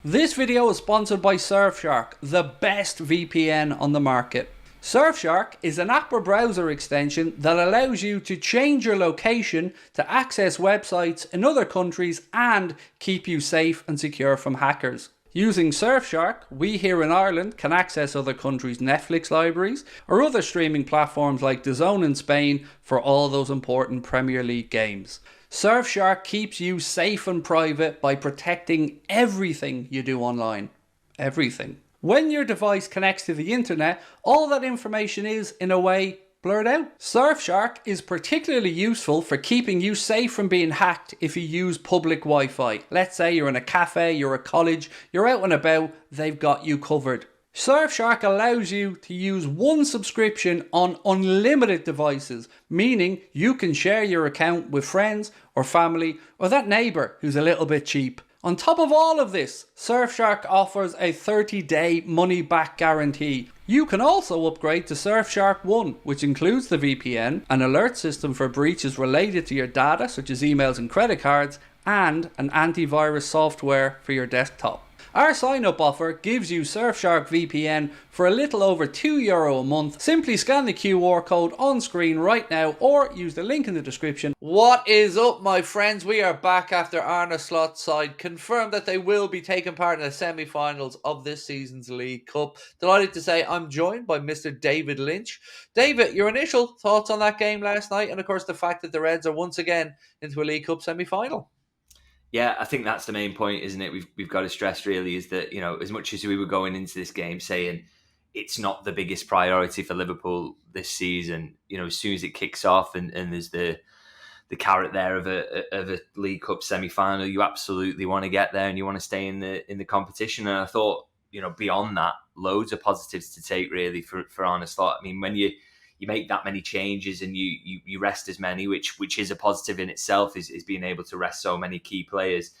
This video is sponsored by Surfshark, the best VPN on the market. Surfshark is an app or browser extension that allows you to change your location to access websites in other countries and keep you safe and secure from hackers. Using Surfshark, we here in Ireland can access other countries' Netflix libraries or other streaming platforms like DAZN in Spain for all those important Premier League games. Surfshark keeps you safe and private by protecting everything you do online. Everything. When your device connects to the internet, all that information is, in a way, blurred out. Surfshark is particularly useful for keeping you safe from being hacked if you use public Wi-Fi. Let's say you're in a cafe, you're at college, you're out and about, they've got you covered. Surfshark allows you to use one subscription on unlimited devices, meaning you can share your account with friends or family or that neighbour who's a little bit cheap. On top of all of this, Surfshark offers a 30-day money-back guarantee. You can also upgrade to Surfshark One, which includes the VPN, an alert system for breaches related to your data such as emails and credit cards, and an antivirus software for your desktop. Our sign-up offer gives you Surfshark VPN for a little over €2 a month. Simply scan the QR code on screen right now or use the link in the description. What is up, my friends? We are back after Arne Slot's side confirmed that they will be taking part in the semi-finals of this season's League Cup. Delighted to say I'm joined by Mr. David Lynch. David, your initial thoughts on that game last night and of course the fact that the Reds are once again into a League Cup semi-final? Yeah, I think that's the main point, isn't it? We've got to stress really is that, you know, as much as we were going into this game saying it's not the biggest priority for Liverpool this season, you know, as soon as it kicks off and there's the carrot there of a League Cup semi-final, you absolutely want to get there and you want to stay in the competition. And I thought, you know, beyond that, loads of positives to take really for Arne Slot. I mean, when you make that many changes and you rest as many, which is a positive in itself, is being able to rest so many key players.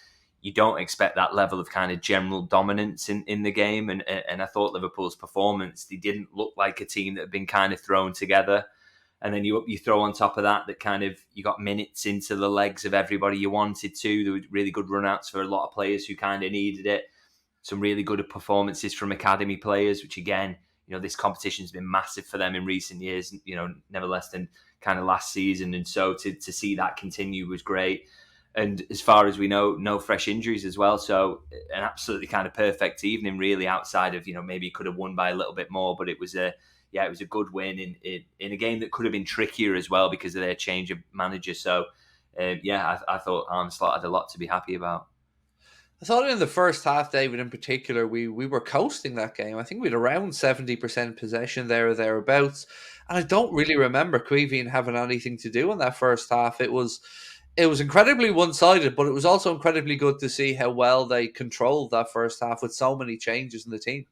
You don't expect that level of kind of general dominance in the game. And I thought Liverpool's performance, they didn't look like a team that had been kind of thrown together. And then you throw on top of that kind of, you got minutes into the legs of everybody you wanted to. There were really good run-outs for a lot of players who kind of needed it. Some really good performances from academy players, which again, you know, this competition has been massive for them in recent years, you know, never less than kind of last season. And so to see that continue was great. And as far as we know, no fresh injuries as well. So an absolutely kind of perfect evening, really, outside of, you know, maybe could have won by a little bit more. But it was a good win in a game that could have been trickier as well because of their change of manager. So, I thought Arne Slot had a lot to be happy about. I thought in the first half, David, in particular, we were coasting that game. I think we had around 70% possession there or thereabouts. And I don't really remember Queeveen having anything to do in that first half. It was incredibly one-sided, but it was also incredibly good to see how well they controlled that first half with so many changes in the team.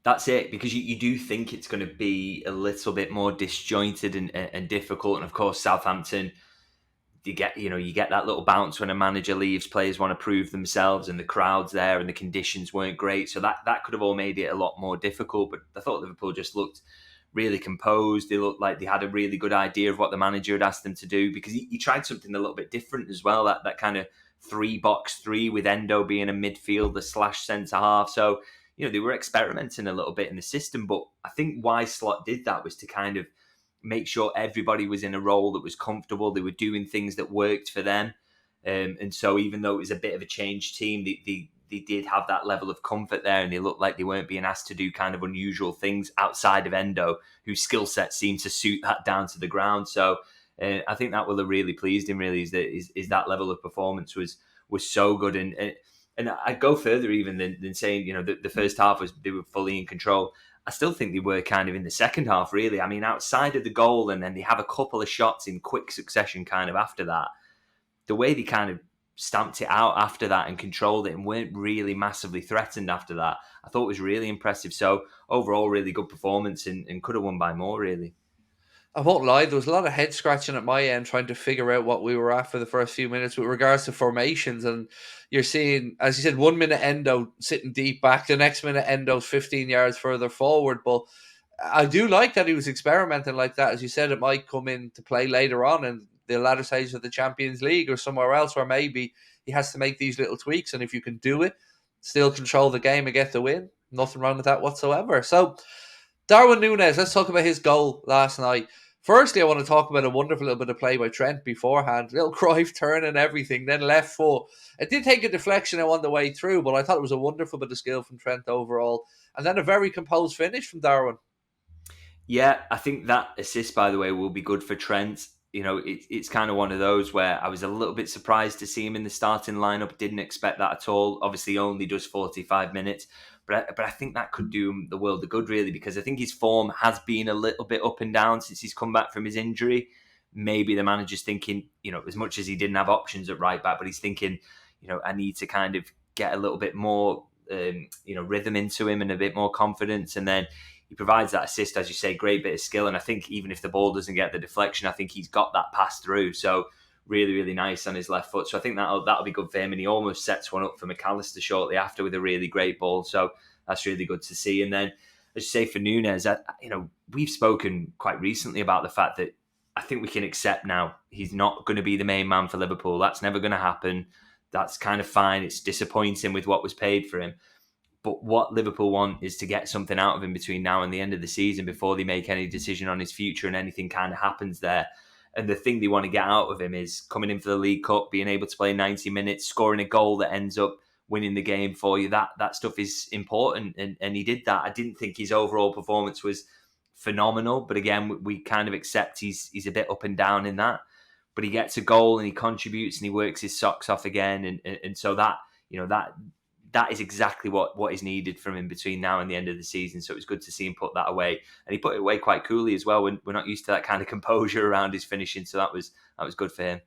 That's it, because you do think it's going to be a little bit more disjointed and difficult. And of course, Southampton, you get that little bounce when a manager leaves. Players want to prove themselves, and the crowd's there, and the conditions weren't great. So that could have all made it a lot more difficult. But I thought Liverpool just looked really composed. They looked like they had a really good idea of what the manager had asked them to do, because he tried something a little bit different as well. That kind of 3-box-3 with Endo being a midfielder / centre half. So, you know, they were experimenting a little bit in the system. But I think why Slot did that was to kind of make sure everybody was in a role that was comfortable. They were doing things that worked for them. And so even though it was a bit of a changed team, they did have that level of comfort there, and they looked like they weren't being asked to do kind of unusual things outside of Endo, whose skill set seemed to suit that down to the ground. So I think that will have really pleased him, really, is that level of performance was so good. And I'd go further even than saying, you know, the first half they were fully in control. I still think they were kind of in the second half, really. I mean, outside of the goal, and then they have a couple of shots in quick succession kind of after that. The way they kind of stamped it out after that and controlled it and weren't really massively threatened after that, I thought was really impressive. So overall, really good performance and could have won by more, really. I won't lie, there was a lot of head scratching at my end trying to figure out what we were at for the first few minutes with regards to formations. And you're seeing, as you said, 1 minute Endo sitting deep back, the next minute Endo's 15 yards further forward. But I do like that he was experimenting like that. As you said, it might come into play later on in the latter stages of the Champions League or somewhere else where maybe he has to make these little tweaks. And if you can do it, still control the game and get the win. Nothing wrong with that whatsoever. So, Darwin Nunez, let's talk about his goal last night. Firstly, I want to talk about a wonderful little bit of play by Trent beforehand. Little Cruyff turn and everything, then left foot. It did take a deflection on the way through, but I thought it was a wonderful bit of skill from Trent overall. And then a very composed finish from Darwin. Yeah, I think that assist, by the way, will be good for Trent. You know, it's kind of one of those where I was a little bit surprised to see him in the starting lineup. Didn't expect that at all. Obviously, only does 45 minutes. But I think that could do him the world of good, really, because I think his form has been a little bit up and down since he's come back from his injury. Maybe the manager's thinking, you know, as much as he didn't have options at right back, but he's thinking, you know, I need to kind of get a little bit more, rhythm into him and a bit more confidence. And then he provides that assist, as you say, great bit of skill. And I think even if the ball doesn't get the deflection, I think he's got that pass through. So really, really nice on his left foot. So I think that'll be good for him. And he almost sets one up for McAllister shortly after with a really great ball. So that's really good to see. And then, as you say, for Nunez, we've spoken quite recently about the fact that I think we can accept now he's not going to be the main man for Liverpool. That's never going to happen. That's kind of fine. It's disappointing with what was paid for him. But what Liverpool want is to get something out of him between now and the end of the season before they make any decision on his future and anything kind of happens there. And the thing they want to get out of him is coming in for the League Cup, being able to play 90 minutes, scoring a goal that ends up winning the game for you. That stuff is important, and he did that. I didn't think his overall performance was phenomenal, but again, we kind of accept he's a bit up and down in that. But he gets a goal and he contributes and he works his socks off again, and so that is exactly what is needed from him between now and the end of the season. So it was good to see him put that away, and he put it away quite coolly as well. We're not used to that kind of composure around his finishing, so that was good for him.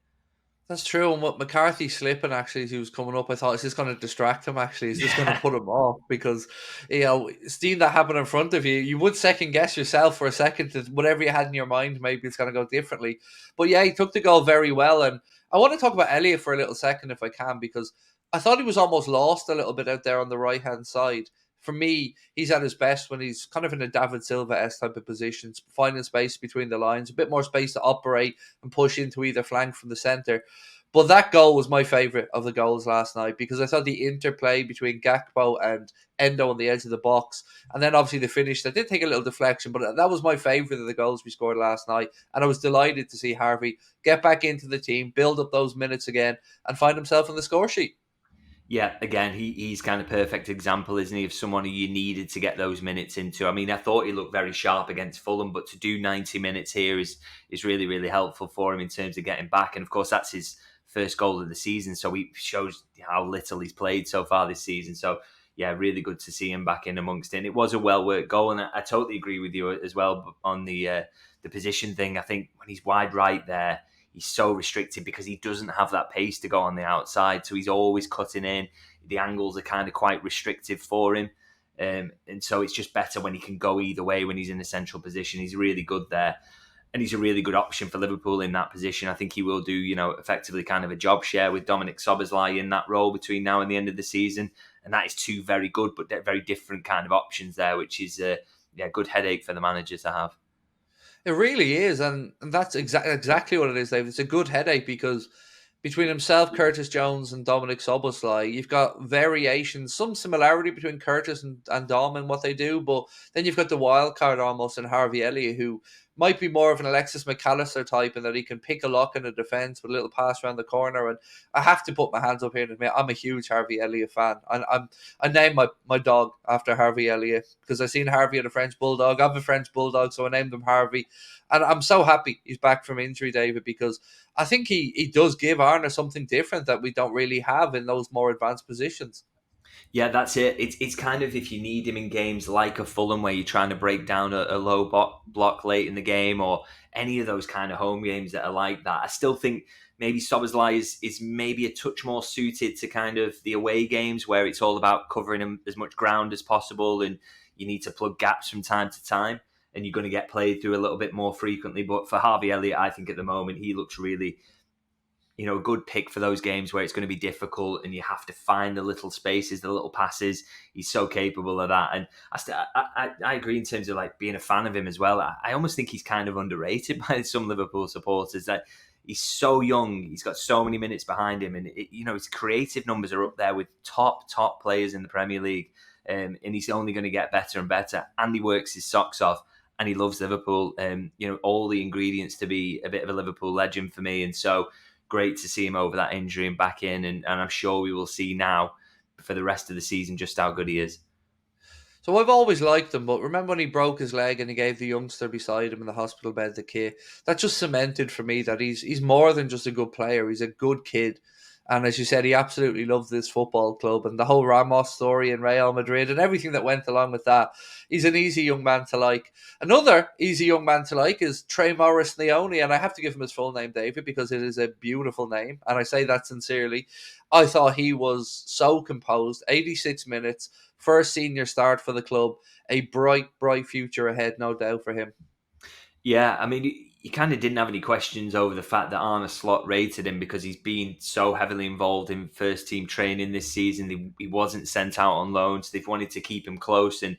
That's true. And what McCarthy slipping actually as he was coming up, I thought, is this going to distract him actually? Is this going to put him off? Because, seeing that happen in front of you, you would second guess yourself for a second that whatever you had in your mind, maybe it's going to go differently. But yeah, he took the goal very well. And I want to talk about Elliott for a little second if I can, because I thought he was almost lost a little bit out there on the right-hand side. For me, he's at his best when he's kind of in a David Silva-esque type of position, finding space between the lines, a bit more space to operate and push into either flank from the centre. But that goal was my favourite of the goals last night because I thought the interplay between Gakpo and Endo on the edge of the box, and then obviously the finish, that did take a little deflection, but that was my favourite of the goals we scored last night. And I was delighted to see Harvey get back into the team, build up those minutes again, and find himself on the score sheet. Yeah, again, he's kind of perfect example, isn't he, of someone who you needed to get those minutes into. I mean, I thought he looked very sharp against Fulham, but to do 90 minutes here is really, really helpful for him in terms of getting back. And of course, that's his first goal of the season, so he shows how little he's played so far this season. So yeah, really good to see him back in amongst it. And it was a well-worked goal, and I totally agree with you as well on the position thing. I think when he's wide right there, he's so restricted because he doesn't have that pace to go on the outside. So he's always cutting in. The angles are kind of quite restrictive for him. And so it's just better when he can go either way when he's in a central position. He's really good there. And he's a really good option for Liverpool in that position. I think he will do, effectively kind of a job share with Dominic Szoboszlai in that role between now and the end of the season. And that is two very good but very different kind of options there, which is a good headache for the manager to have. It really is, and that's exactly what it is, Dave. It's a good headache because between himself, Curtis Jones, and Dominic Szoboszlai, you've got variations, some similarity between Curtis and Dom and what they do, but then you've got the wild card almost in Harvey Elliott, who might be more of an Alexis McAllister type in that he can pick a lock in the defence with a little pass around the corner. And I have to put my hands up here and admit I'm a huge Harvey Elliott fan. I named my dog after Harvey Elliott because I seen Harvey at a French Bulldog. I'm a French Bulldog, so I named him Harvey. And I'm so happy he's back from injury, David, because I think he does give Arne something different that we don't really have in those more advanced positions. Yeah, that's it. It's kind of if you need him in games like a Fulham where you're trying to break down a low block late in the game, or any of those kind of home games that are like that. I still think maybe Szoboszlai is maybe a touch more suited to kind of the away games where it's all about covering him as much ground as possible and you need to plug gaps from time to time and you're going to get played through a little bit more frequently. But for Harvey Elliott, I think at the moment he looks really a good pick for those games where it's going to be difficult and you have to find the little spaces, the little passes. He's so capable of that. And I agree in terms of like being a fan of him as well. I almost think he's kind of underrated by some Liverpool supporters. That he's so young. He's got so many minutes behind him, and his creative numbers are up there with top players in the Premier League. And he's only going to get better and better. And he works his socks off, and he loves Liverpool. All the ingredients to be a bit of a Liverpool legend for me. And so great to see him over that injury and back in. And I'm sure we will see now for the rest of the season just how good he is. So I've always liked him, but remember when he broke his leg and he gave the youngster beside him in the hospital bed the kit? That just cemented for me that he's more than just a good player. He's a good kid. And as you said, he absolutely loved this football club and the whole Ramos story in Real Madrid and everything that went along with that. He's an easy young man to like. Another easy young man to like is Trey Nyoni, and I have to give him his full name, David, because it is a beautiful name, and I say that sincerely. I thought he was so composed. 86 minutes, first senior start for the club. A bright future ahead, no doubt, for him. Yeah, I mean, you kind of didn't have any questions over the fact that Arne Slot rated him because he's been so heavily involved in first team training this season. He wasn't sent out on loan, so they've wanted to keep him close, and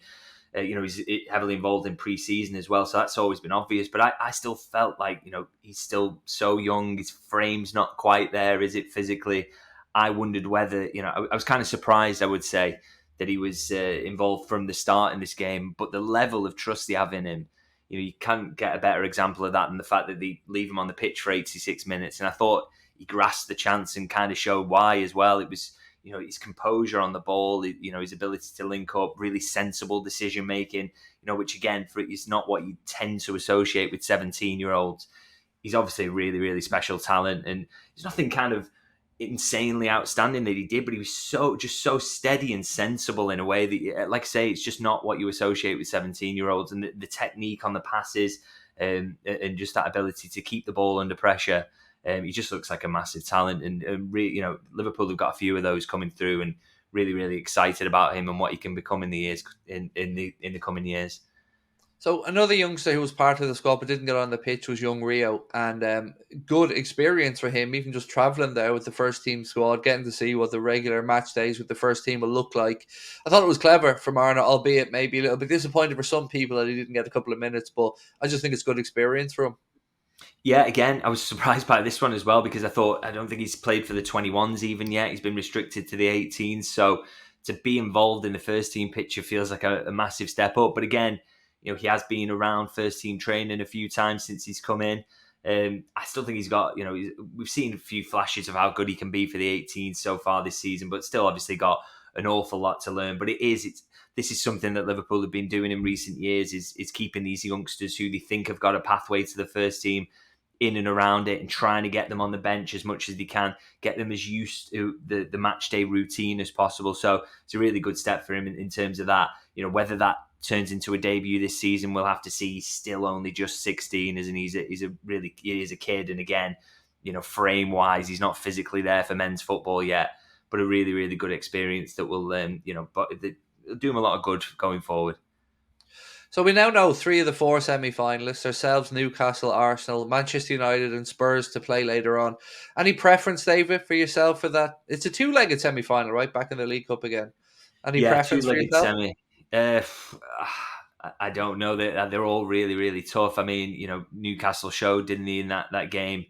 he's heavily involved in pre-season as well, so that's always been obvious. But I still felt like he's still so young. His frame's not quite there, is it, physically? I wondered whether I was kind of surprised, I would say, that he was involved from the start in this game, but the level of trust they have in him. You can't get a better example of that than the fact that they leave him on the pitch for 86 minutes. And I thought he grasped the chance and kind of showed why as well. It was, his composure on the ball, his ability to link up, really sensible decision making, which again, is not what you tend to associate with 17-year-olds. He's obviously a really, really special talent, and there's nothing kind of insanely outstanding that he did, but he was so steady and sensible in a way that, like I say, it's just not what you associate with 17-year-olds. And the technique on the passes and just that ability to keep the ball under pressure, he just looks like a massive talent. And really, Liverpool have got a few of those coming through, and really, really excited about him and what he can become in the coming years. So another youngster who was part of the squad but didn't get on the pitch was young Rio, and good experience for him, even just travelling there with the first team squad, getting to see what the regular match days with the first team will look like. I thought it was clever from Arne, albeit maybe a little bit disappointed for some people that he didn't get a couple of minutes, but I just think it's good experience for him. Yeah, again, I was surprised by this one as well because I don't think he's played for the 21s even yet. He's been restricted to the 18s, so to be involved in the first team picture feels like a massive step up. But again, he has been around first team training a few times since he's come in. I still think he's got, we've seen a few flashes of how good he can be for the 18s so far this season, but still obviously got an awful lot to learn. But this is something that Liverpool have been doing in recent years is keeping these youngsters who they think have got a pathway to the first team in and around it and trying to get them on the bench as much as they can, get them as used to the match day routine as possible. So it's a really good step for him in terms of that. Whether that turns into a debut this season, we'll have to see. He's still only just 16, isn't he? He is a kid, and again, frame wise, he's not physically there for men's football yet, but a really, really good experience that will, do him a lot of good going forward. So we now know 3 of the 4 semi-finalists, ourselves, Newcastle, Arsenal, Manchester United and Spurs to play later on. Any preference, David, for yourself for that? It's a 2-legged semi-final, right? Back in the League Cup again. Any preference for yourself? Semi. I don't know. They're all really, really tough. I mean, Newcastle showed, didn't they, in that game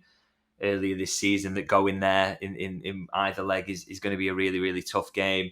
earlier this season, that going there in either leg is going to be a really, really tough game.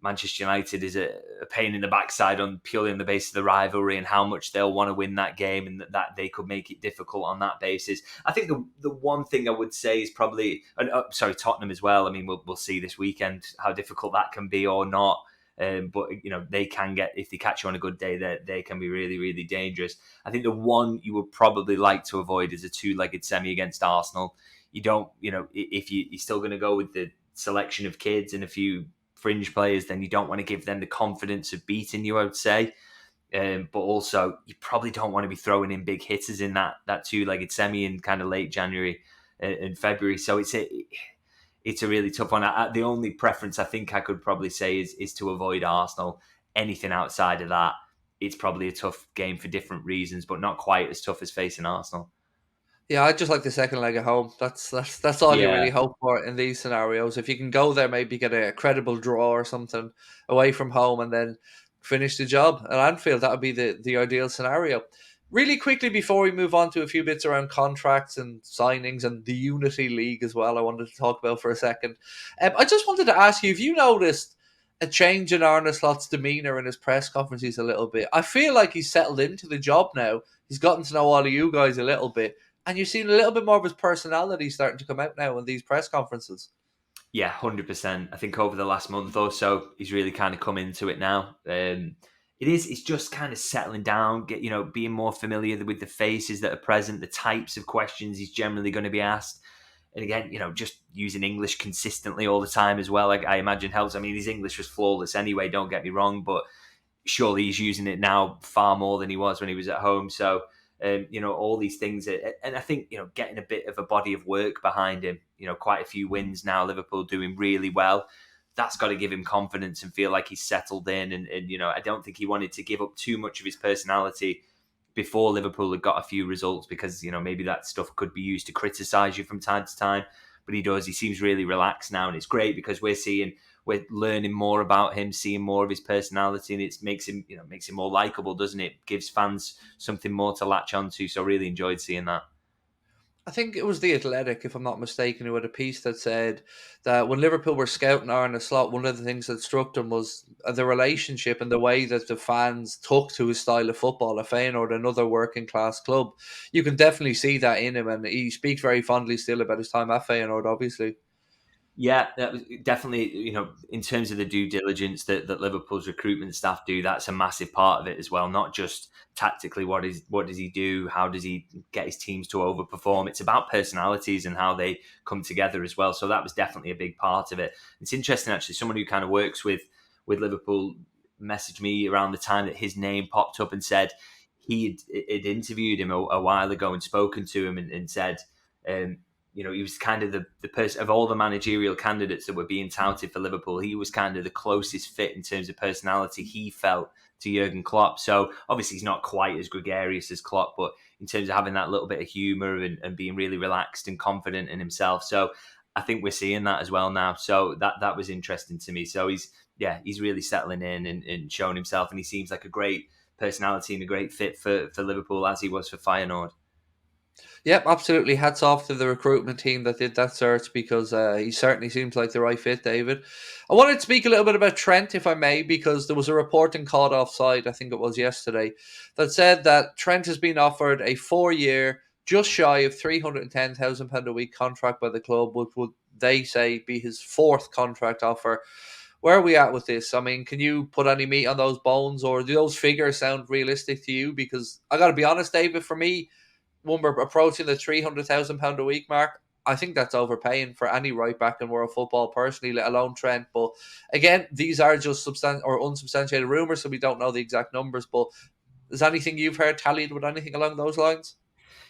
Manchester United is a pain in the backside purely on the basis of the rivalry and how much they'll want to win that game, and that they could make it difficult on that basis. I think the one thing I would say is probably, Tottenham as well. I mean, we'll see this weekend how difficult that can be or not. But they can get, if they catch you on a good day, they can be really, really dangerous. I think the one you would probably like to avoid is a 2-legged semi against Arsenal. You don't, if you're still going to go with the selection of kids and a few fringe players, then you don't want to give them the confidence of beating you, I would say. But also, you probably don't want to be throwing in big hitters in that 2-legged semi in kind of late January and February. So it's a really tough one. The only preference I think I could probably say is to avoid Arsenal. Anything outside of that, it's probably a tough game for different reasons, but not quite as tough as facing Arsenal. Yeah, I'd just like the second leg at home. That's all you really hope for in these scenarios. If you can go there, maybe get a credible draw or something away from home and then finish the job at Anfield, that would be the ideal scenario. Really quickly before we move on to a few bits around contracts and signings and the Unity League as well, I wanted to talk about for a second. I just wanted to ask you, have you noticed a change in Arne Slot's demeanor in his press conferences a little bit? I feel like he's settled into the job now. He's gotten to know all of you guys a little bit, and you're seeing a little bit more of his personality starting to come out now in these press conferences. Yeah, 100%. I think over the last month or so, he's really kind of come into it now. It's just kind of settling down, being more familiar with the faces that are present, the types of questions he's generally going to be asked. And again, just using English consistently all the time as well, I imagine helps. I mean, his English was flawless anyway, don't get me wrong, but surely he's using it now far more than he was when he was at home. So, all these things. And I think, getting a bit of a body of work behind him, quite a few wins now, Liverpool doing really well. That's got to give him confidence and feel like he's settled in. And I don't think he wanted to give up too much of his personality before Liverpool had got a few results, because, maybe that stuff could be used to criticise you from time to time. But he does. He seems really relaxed now, and it's great because we're learning more about him, seeing more of his personality, and it makes him more likable, doesn't it? Gives fans something more to latch onto. So really enjoyed seeing that. I think it was The Athletic, if I'm not mistaken, who had a piece that said that when Liverpool were scouting Arne Slot, one of the things that struck them was the relationship and the way that the fans took to his style of football at Feyenoord, another working class club. You can definitely see that in him, and he speaks very fondly still about his time at Feyenoord, obviously. Yeah, that was definitely, in terms of the due diligence that Liverpool's recruitment staff do, that's a massive part of it as well. Not just tactically, what does he do? How does he get his teams to overperform? It's about personalities and how they come together as well. So that was definitely a big part of it. It's interesting, actually. Someone who kind of works with Liverpool messaged me around the time that his name popped up and said he had interviewed him a while ago and spoken to him and said, he was kind of the person of all the managerial candidates that were being touted for Liverpool. He was kind of the closest fit in terms of personality, he felt, to Jurgen Klopp. So obviously he's not quite as gregarious as Klopp, but in terms of having that little bit of humour and being really relaxed and confident in himself. So I think we're seeing that as well now. So that was interesting to me. So he's really settling in and showing himself, and he seems like a great personality and a great fit for Liverpool, as he was for Feyenoord. Yep, absolutely. Hats off to the recruitment team that did that search, because he certainly seems like the right fit, David. I wanted to speak a little bit about Trent, if I may, because there was a report in Caught Offside, I think it was yesterday, that said that Trent has been offered a 4-year, just shy of £310,000 a week contract by the club, which would, they say, be his fourth contract offer. Where are we at with this? I mean, can you put any meat on those bones, or do those figures sound realistic to you? Because I got to be honest, David, for me, when we're approaching the £300,000 a week mark, I think that's overpaying for any right back in world football, personally, let alone Trent. But again, these are just unsubstantiated rumours, so we don't know the exact numbers. But is anything you've heard tallied with anything along those lines?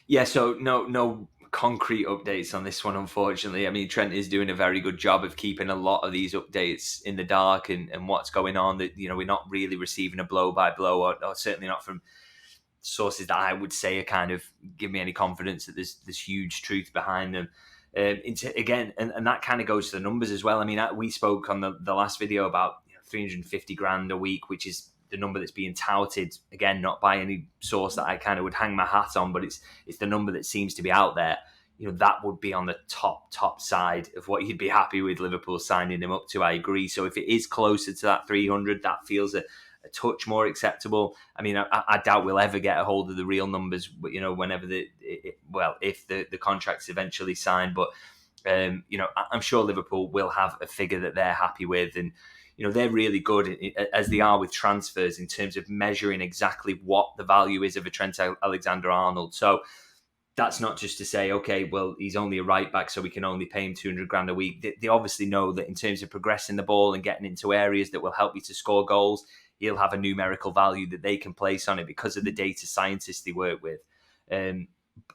Yeah, so no concrete updates on this one, unfortunately. I mean, Trent is doing a very good job of keeping a lot of these updates in the dark and what's going on. That we're not really receiving a blow by blow, or certainly not from sources that I would say are kind of give me any confidence that there's huge truth behind them. Again, and that kind of goes to the numbers as well. I mean, we spoke on the last video about 350 grand a week, which is the number that's being touted. Again, not by any source that I kind of would hang my hat on, but it's the number that seems to be out there. That would be on the top side of what you'd be happy with Liverpool signing him up to. I agree. So if it is closer to that 300, that feels a touch more acceptable. I mean, I doubt we'll ever get a hold of the real numbers, whenever if the contract's eventually signed. But, I'm sure Liverpool will have a figure that they're happy with. And, they're really good, as they are with transfers, in terms of measuring exactly what the value is of a Trent Alexander-Arnold. So that's not just to say, okay, well, he's only a right back, so we can only pay him 200 grand a week. They obviously know that in terms of progressing the ball and getting into areas that will help you to score goals, he'll have a numerical value that they can place on it because of the data scientists they work with.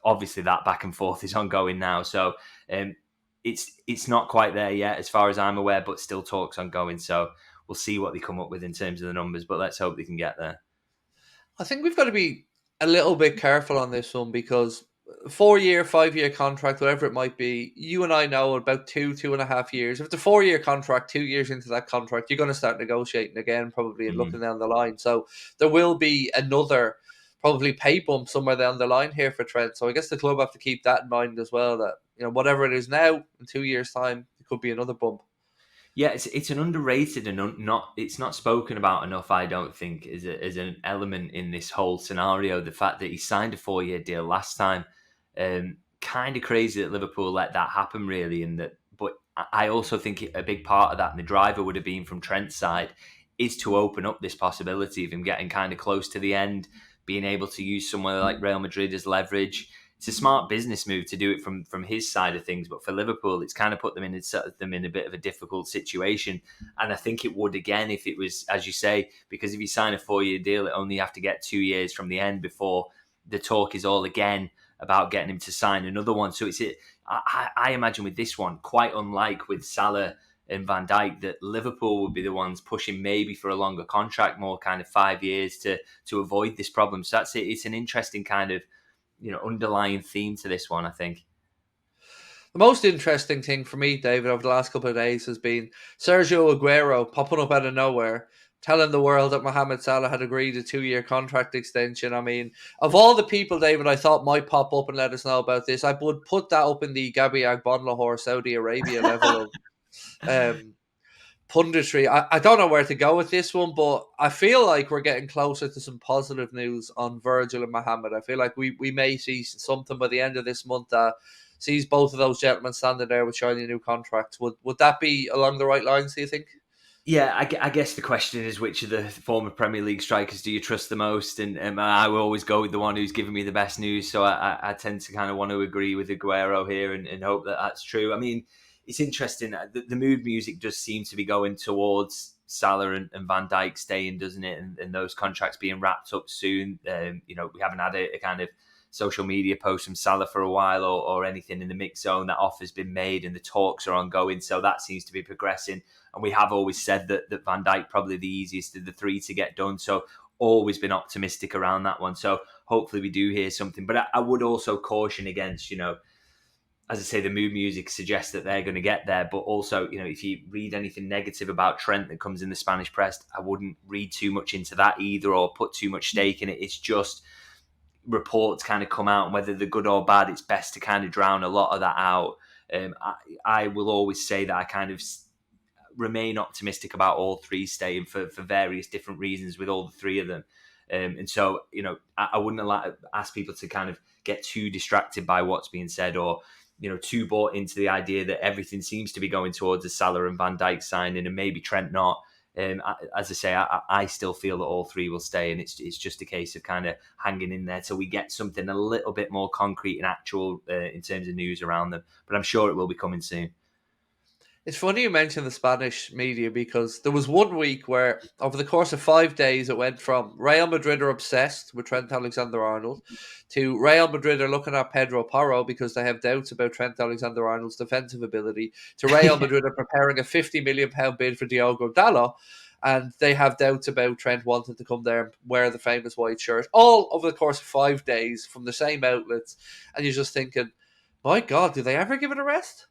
Obviously, that back and forth is ongoing now. So it's not quite there yet, as far as I'm aware, but still talks ongoing. So we'll see what they come up with in terms of the numbers, but let's hope they can get there. I think we've got to be a little bit careful on this one, because 4-year, 5-year contract, whatever it might be, you and I know about 2.5 years. If it's a 4-year contract, 2 years into that contract, you're going to start negotiating again, probably, and looking down the line. So there will be another probably pay bump somewhere down the line here for Trent. So I guess the club have to keep that in mind as well, that, you know, whatever it is now, in 2 years' time, it could be another bump. Yeah, it's an underrated and it's not spoken about enough, I don't think, as an element in this whole scenario. The fact that he signed a 4-year deal last time, kind of crazy that Liverpool let that happen, really. But I also think a big part of that, and the driver would have been from Trent's side, is to open up this possibility of him getting kind of close to the end, being able to use somewhere like Real Madrid as leverage. It's a smart business move to do it from his side of things, but for Liverpool, it's kind of put them in a bit of a difficult situation. And I think it would again if it was, as you say, because if you sign a 4-year deal, it only have to get 2 years from the end before the talk is all again about getting him to sign another one. So I imagine with this one, quite unlike with Salah and Van Dijk, that Liverpool would be the ones pushing maybe for a longer contract, more kind of 5 years to avoid this problem. So that's it. It's an interesting kind of, you know, underlying theme to this one, I think. The most interesting thing for me, David, over the last couple of days has been Sergio Aguero popping up out of nowhere, telling the world that Mohamed Salah had agreed a 2-year contract extension. I mean, of all the people, David, I thought might pop up and let us know about this, I would put that up in the Gabi Agbonlahor Saudi Arabia level of punditry. I don't know where to go with this one, but I feel like we're getting closer to some positive news on Virgil and Mohamed. I feel like we may see something by the end of this month that sees both of those gentlemen standing there with shiny new contracts. Would that be along the right lines, do you think? Yeah, I guess the question is, which of the former Premier League strikers do you trust the most? And I will always go with the one who's giving me the best news. So I tend to kind of want to agree with Aguero here and hope that that's true. I mean, it's interesting. The mood music does seem to be going towards Salah and Van Dijk staying, doesn't it? And those contracts being wrapped up soon. You know, we haven't had a kind of social media post from Salah for a while or anything in the mix zone. That offer's been made and the talks are ongoing. So that seems to be progressing. And we have always said that Van Dijk probably the easiest of the three to get done. So always been optimistic around that one. So hopefully we do hear something. But I would also caution against, you know, as I say, the mood music suggests that they're going to get there. But also, you know, if you read anything negative about Trent that comes in the Spanish press, I wouldn't read too much into that either or put too much stake in it. It's just reports kind of come out, and whether they're good or bad, it's best to kind of drown a lot of that out. I will always say that I kind of remain optimistic about all three staying for various different reasons with all the three of them. And so, you know, I wouldn't ask people to kind of get too distracted by what's being said or, you know, too bought into the idea that everything seems to be going towards a Salah and Van Dijk signing and maybe Trent not. As I say, I still feel that all three will stay, and it's just a case of kind of hanging in there till we get something a little bit more concrete and actual in terms of news around them. But I'm sure it will be coming soon. It's funny you mentioned the Spanish media, because there was 1 week where over the course of 5 days it went from Real Madrid are obsessed with Trent Alexander-Arnold to Real Madrid are looking at Pedro Porro because they have doubts about Trent Alexander-Arnold's defensive ability to Real Madrid are preparing a £50 million bid for Diogo Dalot and they have doubts about Trent wanting to come there and wear the famous white shirt, all over the course of 5 days from the same outlets. And you're just thinking, my God, do they ever give it a rest?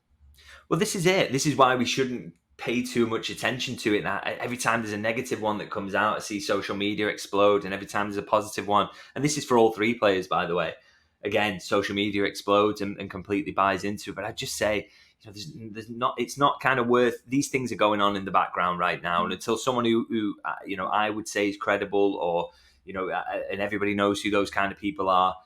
Well, this is it. This is why we shouldn't pay too much attention to it. Now, every time there's a negative one that comes out, I see social media explode, and every time there's a positive one, and this is for all three players, by the way, again, social media explodes and completely buys into it. But I just say, you know, it's not kind of worth, these things are going on in the background right now, and until someone who you know, I would say is credible, or, you know, and everybody knows who those kind of people are,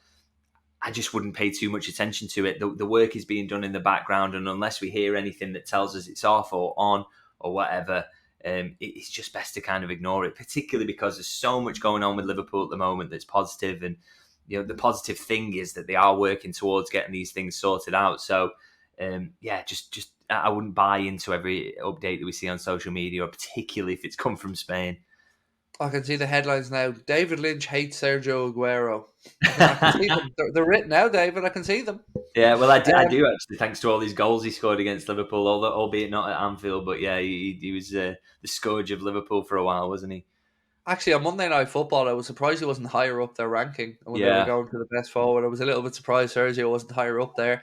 I just wouldn't pay too much attention to it. The work is being done in the background, and unless we hear anything that tells us it's off or on or whatever, it's just best to kind of ignore it, particularly because there's so much going on with Liverpool at the moment that's positive. And, you know, the positive thing is that they are working towards getting these things sorted out. So, yeah, just I wouldn't buy into every update that we see on social media, or particularly if it's come from Spain. I can see the headlines now. David Lynch hates Sergio Aguero. I can see them. They're written now, David. I can see them. Yeah, well, I do actually, thanks to all these goals he scored against Liverpool, albeit not at Anfield. But yeah, he was the scourge of Liverpool for a while, wasn't he? Actually, on Monday Night Football, I was surprised he wasn't higher up their ranking when they were going to the best forward. I was a little bit surprised Sergio wasn't higher up there.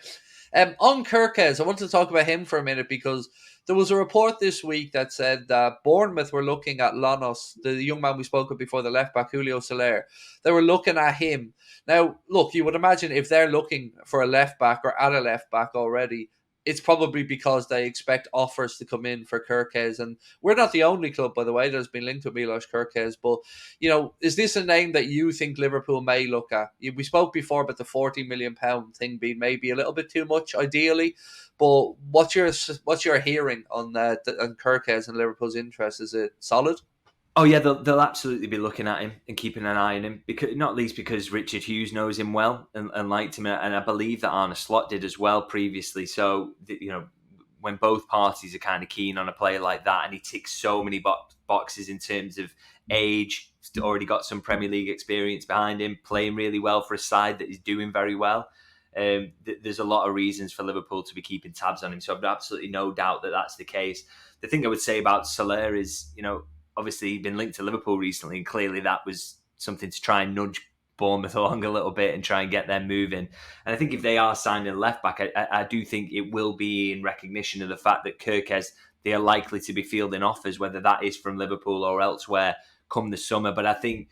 On Kerkez, I wanted to talk about him for a minute, because There was a report this week that said that Bournemouth were looking at Llanos, the young man we spoke of before, the left back, Julio Soler. They were looking at him. Now, look, you would imagine if they're looking for a left back or at a left back already, it's probably because they expect offers to come in for Kerkez. And we're not the only club, by the way, that's been linked with Milos Kerkez. But, is this a name that you think Liverpool may look at? We spoke before about the £40 million thing being maybe a little bit too much, ideally. But what's your hearing on Kerkez and Liverpool's interest? Is it solid? Oh yeah, they'll absolutely be looking at him and keeping an eye on him, because not least because Richard Hughes knows him well and liked him, and I believe that Arne Slot did as well previously. So when both parties are kind of keen on a player like that, and he ticks so many boxes in terms of age, he's already got some Premier League experience behind him, playing really well for a side that is doing very well. There's a lot of reasons for Liverpool to be keeping tabs on him. So I've absolutely no doubt that that's the case. The thing I would say about Salah is, obviously he'd been linked to Liverpool recently, and clearly that was something to try and nudge Bournemouth along a little bit and try and get them moving. And I think if they are signing a left back, I do think it will be in recognition of the fact that Kerkez, they are likely to be fielding offers, whether that is from Liverpool or elsewhere, come the summer. But I think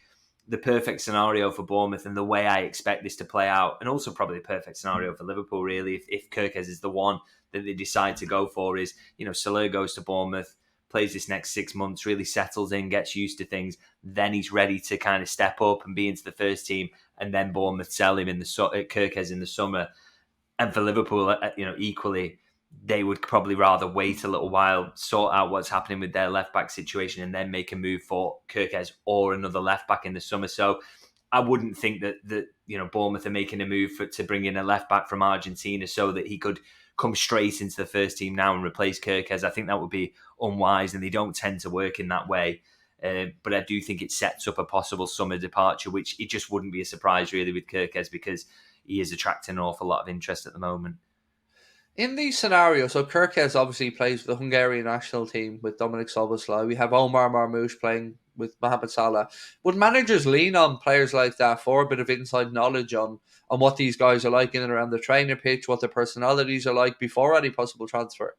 the perfect scenario for Bournemouth, and the way I expect this to play out, and also probably the perfect scenario for Liverpool, really, if Kerkez is the one that they decide to go for, is, Salah goes to Bournemouth, plays this next 6 months, really settles in, gets used to things, then he's ready to kind of step up and be into the first team, and then Bournemouth sell him Kerkez in the summer. And for Liverpool, equally, they would probably rather wait a little while, sort out what's happening with their left back situation, and then make a move for Kerkez or another left back in the summer. So I wouldn't think that Bournemouth are making a move to bring in a left back from Argentina so that he could come straight into the first team now and replace Kerkez. I think that would be unwise, and they don't tend to work in that way. But I do think it sets up a possible summer departure, which it just wouldn't be a surprise really with Kerkez, because he is attracting an awful lot of interest at the moment. In these scenarios, so Kerkez obviously plays for the Hungarian national team with Dominik Szoboszlai. We have Omar Marmoush playing with Mohamed Salah. Would managers lean on players like that for a bit of inside knowledge on what these guys are like in and around the training pitch, what their personalities are like before any possible transfer?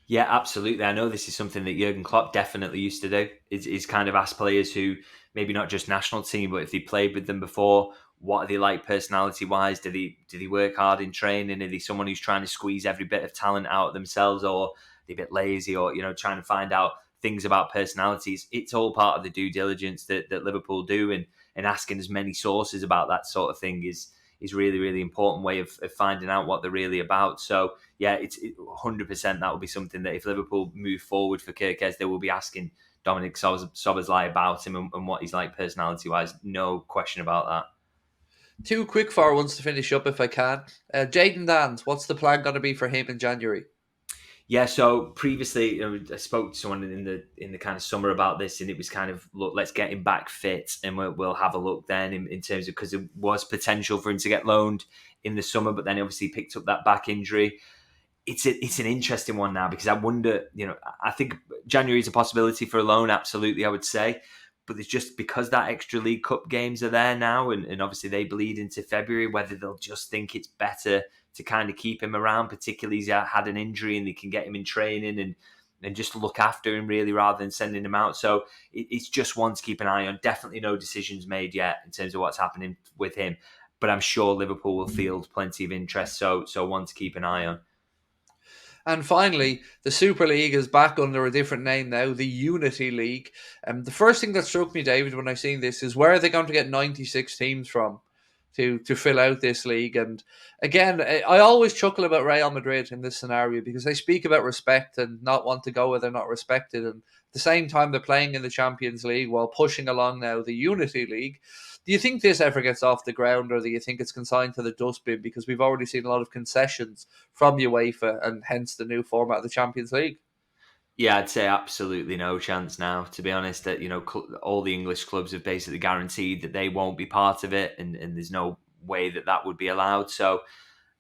Yeah, absolutely. I know this is something that Jurgen Klopp definitely used to do. Is kind of ask players who, maybe not just national team, but if they played with them before, what are they like personality-wise? Do they work hard in training? Are they someone who's trying to squeeze every bit of talent out of themselves, or are they a bit lazy, or trying to find out things about personalities? It's all part of the due diligence that Liverpool do, and asking as many sources about that sort of thing is really, really important way of finding out what they're really about. So yeah, it's 100% that will be something that if Liverpool move forward for Kerkez, they will be asking Dominik Szoboszlai about him and what he's like personality-wise. No question about that. Two quick fire ones to finish up if I can. Jayden Danns, what's the plan going to be for him in January? Yeah, so previously I spoke to someone in the kind of summer about this, and it was kind of, look, let's get him back fit, and we'll have a look then in terms of, because there was potential for him to get loaned in the summer, but then obviously picked up that back injury. It's an interesting one now, because I wonder, I think January is a possibility for a loan, absolutely, I would say. But it's just because that extra League Cup games are there now, and obviously they bleed into February, whether they'll just think it's better to kind of keep him around, particularly he's had an injury and they can get him in training and just look after him really, rather than sending him out. So it's just one to keep an eye on. Definitely no decisions made yet in terms of what's happening with him, but I'm sure Liverpool will field plenty of interest. So one to keep an eye on. And finally, the Super League is back under a different name now, the Unity League. The first thing that struck me, David, when I seen this is, where are they going to get 96 teams from to fill out this league? And again, I always chuckle about Real Madrid in this scenario, because they speak about respect and not want to go where they're not respected. And at the same time, they're playing in the Champions League while pushing along now the Unity League. Do you think this ever gets off the ground, or do you think it's consigned to the dustbin? Because we've already seen a lot of concessions from UEFA, and hence the new format of the Champions League. Yeah, I'd say absolutely no chance now, to be honest. That all the English clubs have basically guaranteed that they won't be part of it, and there's no way that would be allowed. So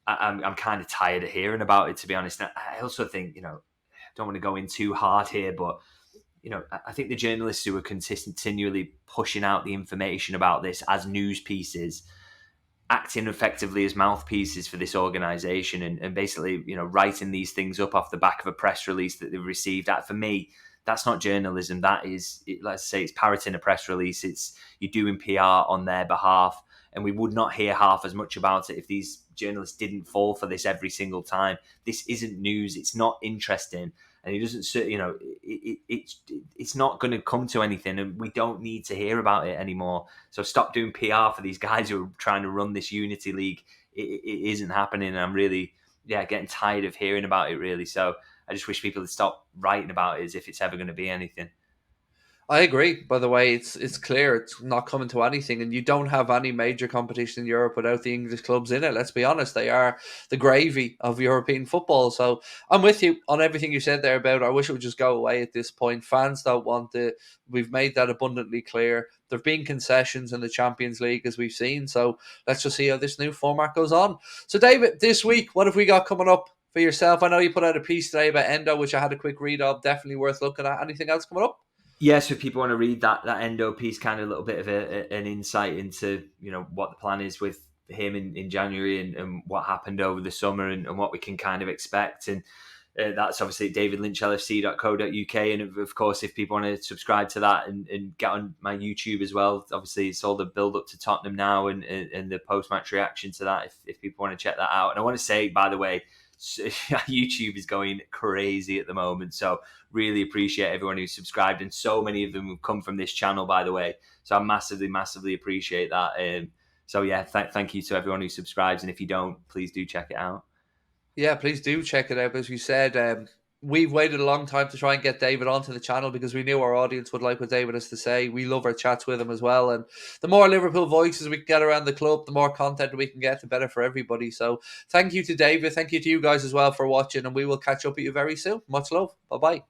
I'm kind of tired of hearing about it, to be honest. I also think, I don't want to go in too hard here, but I think the journalists who are continually pushing out the information about this as news pieces, acting effectively as mouthpieces for this organisation and basically, writing these things up off the back of a press release that they've received. That, for me, that's not journalism. That is, let's say, it's parroting a press release. It's you're doing PR on their behalf, and we would not hear half as much about it if these journalists didn't fall for this every single time. This isn't news. It's not interesting. And it doesn't, it's not going to come to anything, and we don't need to hear about it anymore. So stop doing PR for these guys who are trying to run this Unity League. It isn't happening, and I'm really, getting tired of hearing about it, really. So I just wish people would stop writing about it as if it's ever going to be anything. I agree. By the way, it's clear it's not coming to anything, and you don't have any major competition in Europe without the English clubs in it. Let's be honest, they are the gravy of European football. So I'm with you on everything you said there about. I wish it would just go away at this point. Fans don't want it. We've made that abundantly clear. There've been concessions in the Champions League, as we've seen. So let's just see how this new format goes on. So David, this week, what have we got coming up for yourself? I know you put out a piece today about Endo, which I had a quick read of. Definitely worth looking at. Anything else coming up? Yeah, so if people want to read that Endo piece, kind of a little bit of an insight into what the plan is with him in January and what happened over the summer and what we can kind of expect. And that's obviously at davidlynchlfc.co.uk. And of course, if people want to subscribe to that and get on my YouTube as well, obviously it's all the build up to Tottenham now and the post-match reaction to that if people want to check that out. And I want to say, by the way, YouTube is going crazy at the moment, so really appreciate everyone who's subscribed, and so many of them have come from this channel, by the way, so I massively appreciate that. So yeah, thank you to everyone who subscribes, and if you don't, please do check it out. Yeah, please do check it out. As you said, we've waited a long time to try and get David onto the channel because we knew our audience would like what David has to say. We love our chats with him as well. And the more Liverpool voices we can get around the club, the more content we can get, the better for everybody. So thank you to David. Thank you to you guys as well for watching. And we will catch up with you very soon. Much love. Bye-bye.